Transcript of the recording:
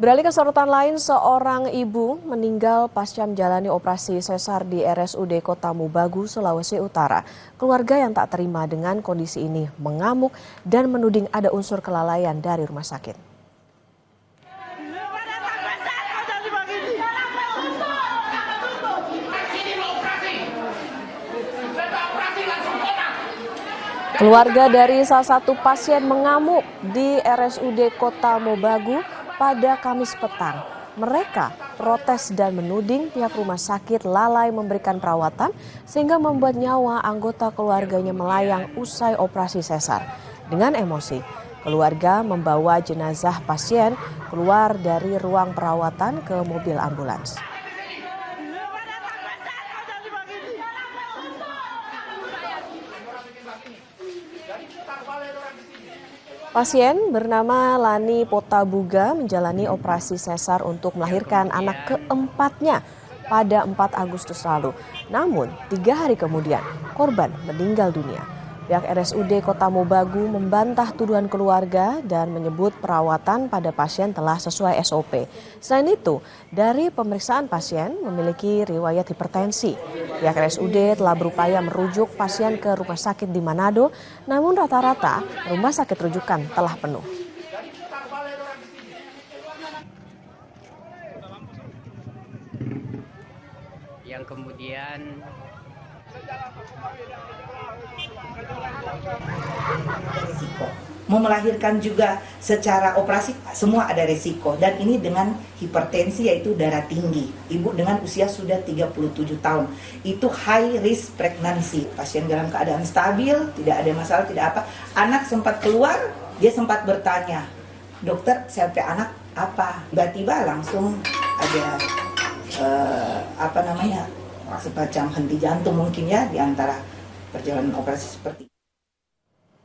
Beralih ke sorotan lain, seorang ibu meninggal pasca menjalani operasi sesar di RSUD Kota Mobagu, Sulawesi Utara. Keluarga yang tak terima dengan kondisi ini mengamuk dan menuding ada unsur kelalaian dari rumah sakit. Keluarga dari salah satu pasien mengamuk di RSUD Kota Mobagu pada Kamis petang. Mereka protes dan menuding pihak rumah sakit lalai memberikan perawatan sehingga membuat nyawa anggota keluarganya melayang usai operasi sesar. Dengan emosi, keluarga membawa jenazah pasien keluar dari ruang perawatan ke mobil ambulans. Pasien bernama Lani Potabuga menjalani operasi sesar untuk melahirkan anak keempatnya pada 4 Agustus lalu. Namun, 3 hari kemudian, korban meninggal dunia. Pihak RSUD Kota Mobagu membantah tuduhan keluarga dan menyebut perawatan pada pasien telah sesuai SOP. Selain itu, dari pemeriksaan pasien memiliki riwayat hipertensi. Pihak RSUD telah berupaya merujuk pasien ke rumah sakit di Manado, namun rata-rata rumah sakit rujukan telah penuh. Yang kemudian resiko. Mau melahirkan juga secara operasi semua ada resiko, dan ini dengan hipertensi yaitu darah tinggi. Ibu dengan usia sudah 37 tahun. Itu high risk pregnancy. Pasien dalam keadaan stabil, tidak ada masalah, tidak apa. Anak sempat keluar, dia sempat bertanya, "Dokter, CLP anak apa?" Tiba-tiba langsung ada semacam henti jantung mungkin ya di antara perjalanan operasi seperti